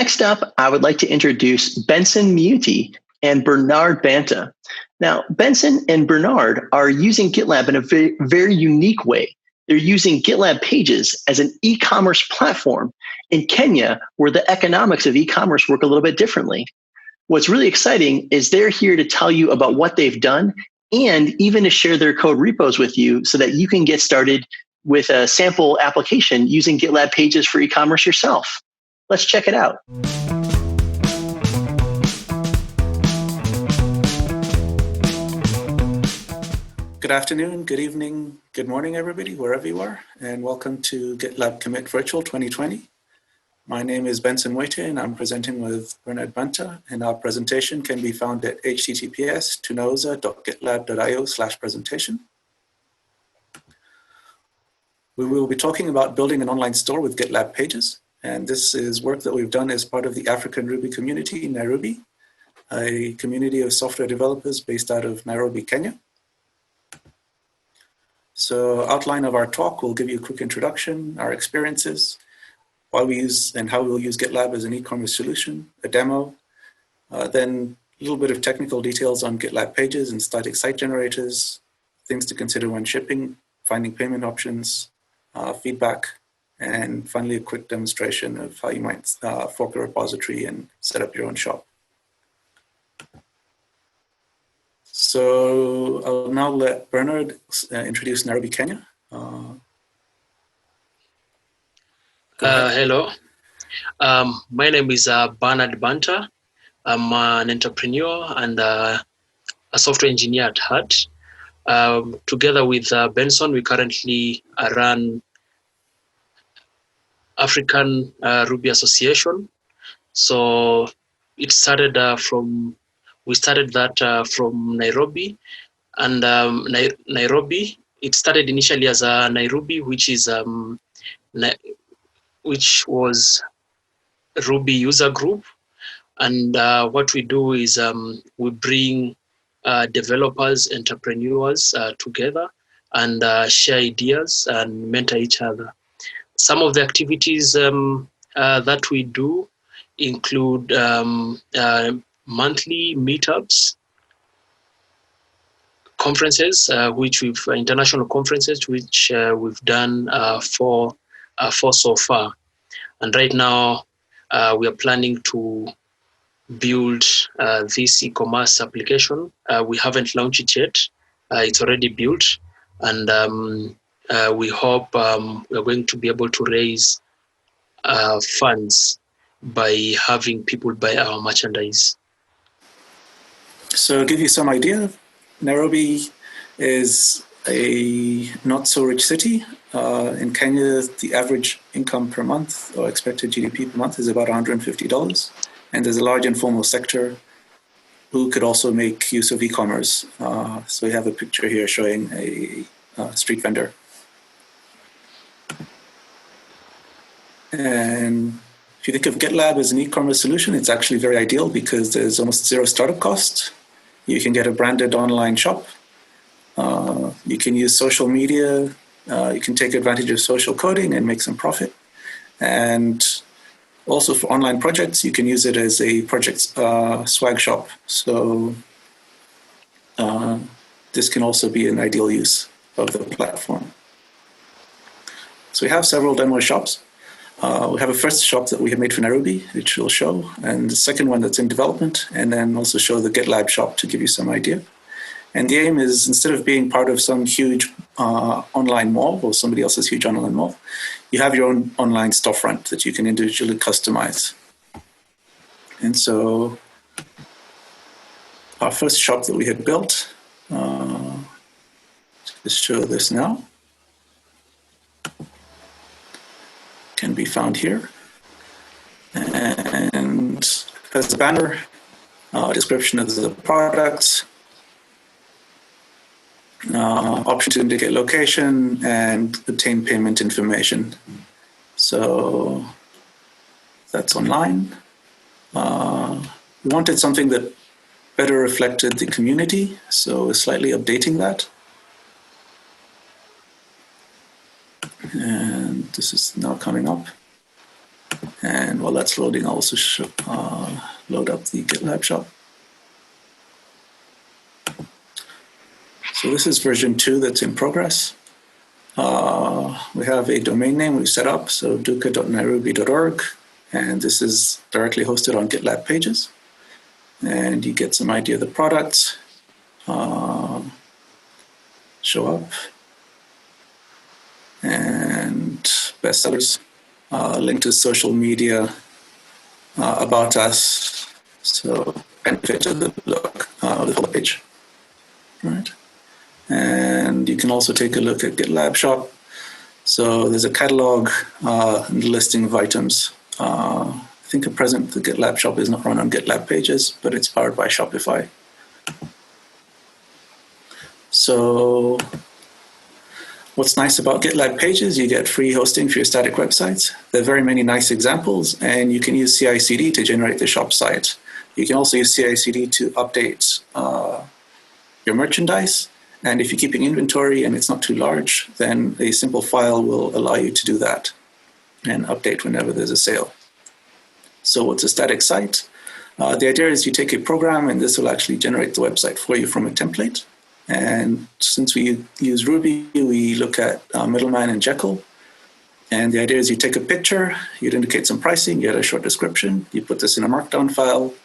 Next up, I would like to introduce Benson Muite and Bernard Banta. Now, Benson and Bernard are using GitLab in a very unique way. They're using GitLab Pages as an e-commerce platform in Kenya, where the economics of e-commerce work a little bit differently. What's really exciting is they're here to tell you about what they've done and even to share their code repos with you so that you can get started with a sample application using GitLab Pages for e-commerce yourself. Let's check it out. Good afternoon, good evening, good morning, everybody, wherever you are, and welcome to GitLab Commit Virtual 2020. My name is Benson Muite, and I'm presenting with Bernard Banta, and our presentation can be found at https://tunoza.gitlab.io/presentation. We will be talking about building an online store with GitLab Pages, and this is work that we've done as part of the African Ruby community in Nairobi, a community of software developers based out of Nairobi, Kenya. So outline of our talk, we'll give you a quick introduction, our experiences, why we use and how we'll use GitLab as an e-commerce solution, a demo, then a little bit of technical details on GitLab Pages and static site generators, things to consider when shipping, finding payment options, feedback, and finally a quick demonstration of how you might fork a repository and set up your own shop. So I'll now let Bernard introduce Nairobi, Kenya. Hello, my name is Bernard Banta. I'm an entrepreneur and a software engineer at heart. Together with Benson, we currently run African Ruby Association. So it started we started that from Nairobi, and Nairobi. It started initially as a Nairobi, which was Ruby user group, and what we do is we bring developers, entrepreneurs together and share ideas and mentor each other. Some of the activities that we do include monthly meetups, conferences, international conferences, which we've done four so far. And right now, we are planning to build this e-commerce application. We haven't launched it yet. It's already built, and we hope we're going to be able to raise funds by having people buy our merchandise. So to give you some idea, Nairobi is a not so rich city. In Kenya, the average income per month or expected GDP per month is about $150. And there's a large informal sector who could also make use of e-commerce. So we have a picture here showing a street vendor. And if you think of GitLab as an e-commerce solution, it's actually very ideal because there's almost zero startup cost. You can get a branded online shop. You can use social media. You can take advantage of social coding and make some profit. And also for online projects, you can use it as a project swag shop. So this can also be an ideal use of the platform. So we have several demo shops. We have a first shop that we have made for Nairobi, which we'll show, and the second one that's in development, and then also show the GitLab shop to give you some idea. And the aim is, instead of being part of some huge online mall or somebody else's huge online mall, you have your own online storefront that you can individually customize. And so our first shop that we had built, just show this now, can be found here. And as a banner, description of the products, option to indicate location and obtain payment information. So that's online. We wanted something that better reflected the community, so we're slightly updating that. And this is now coming up. And while that's loading, I'll also load up the GitLab shop. So this is version 2 that's in progress. We have a domain name we've set up, so duca.nairobi.org, and this is directly hosted on GitLab pages. And you get some idea of the products, show up, and bestsellers, link to social media, about us, so benefit of the look of the whole page, right? And you can also take a look at GitLab shop. So there's a catalog and listing of items. I think at present the GitLab shop is not run on GitLab pages, but it's powered by Shopify. So what's nice about GitLab pages, you get free hosting for your static websites. There are very many nice examples, and you can use CI/CD to generate the shop site. You can also use CI/CD to update your merchandise. And if you're keeping inventory and it's not too large, then a simple file will allow you to do that and update whenever there's a sale. So what's a static site? The idea is you take a program and this will actually generate the website for you from a template. And since we use Ruby, we look at Middleman and Jekyll. And the idea is you take a picture, you'd indicate some pricing, you add a short description, you put this in a markdown file,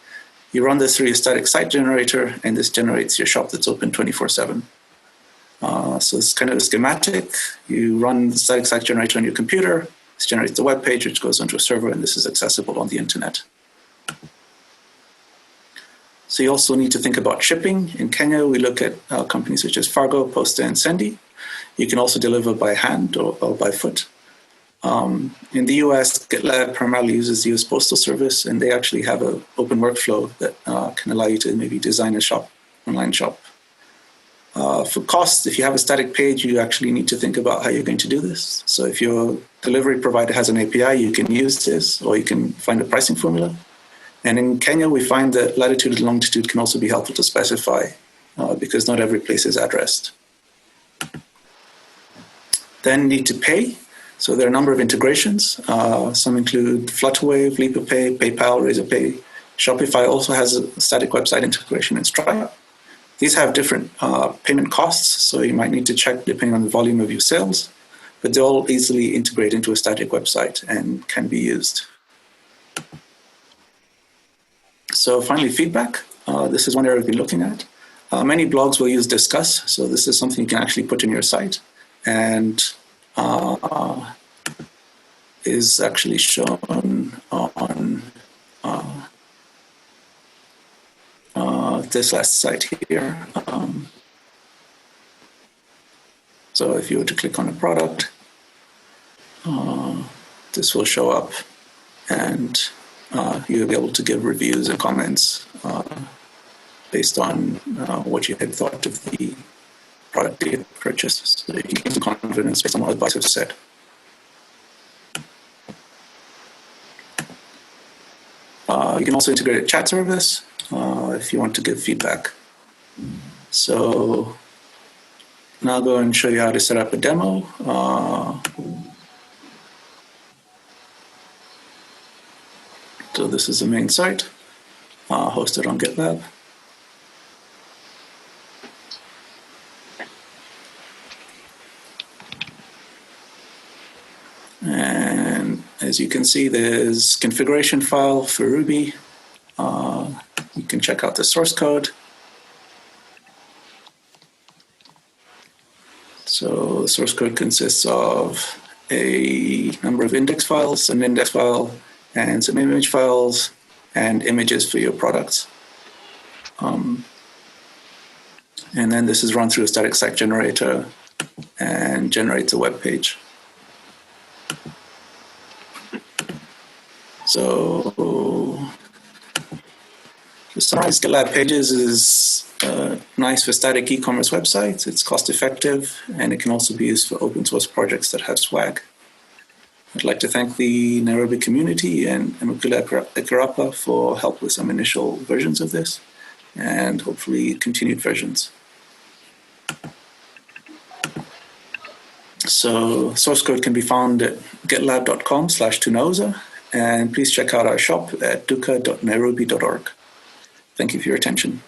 you run this through your static site generator, and this generates your shop that's open 24/7. So it's kind of a schematic. You run the static site generator on your computer. This generates the web page, which goes onto a server, and this is accessible on the internet. So you also need to think about shipping. In Kenya, we look at companies such as Fargo, Posta, and Sendi. You can also deliver by hand or by foot. In the US, GitLab primarily uses the US Postal Service, and they actually have an open workflow that can allow you to maybe design a shop, online shop. For cost, if you have a static page, you actually need to think about how you're going to do this. So if your delivery provider has an API, you can use this, or you can find a pricing formula. And in Kenya, we find that latitude and longitude can also be helpful to specify because not every place is addressed. Then need to pay. So there are a number of integrations. Some include Flutterwave, LeapPay, PayPal, Razorpay. Shopify also has a static website integration in Stripe. These have different payment costs, so you might need to check depending on the volume of your sales, but they all easily integrate into a static website and can be used. So finally, feedback. This is one area we've been looking at. Many blogs will use Discuss, so this is something you can actually put in your site and is actually shown on this last site here. So if you were to click on a product, this will show up and you'll be able to give reviews and comments based on what you had thought of the product you had purchased. So you can get some confidence based on what advice has said. You can also integrate a chat service if you want to give feedback. So now I'll go and show you how to set up a demo. So this is the main site, hosted on GitLab. And as you can see, there's configuration file for Ruby. You can check out the source code. So the source code consists of a number of index files, an index file, and some image files, and images for your products. And then this is run through a static site generator and generates a web page. So to summarize, GitLab Pages is nice for static e-commerce websites. It's cost effective, and it can also be used for open source projects that have swag. I'd like to thank the Nairobi community and Mukula Ekarapa for help with some initial versions of this, and hopefully continued versions. So source code can be found at gitlab.com/Tunoza, And please check out our shop at duka.nairobi.org. Thank you for your attention.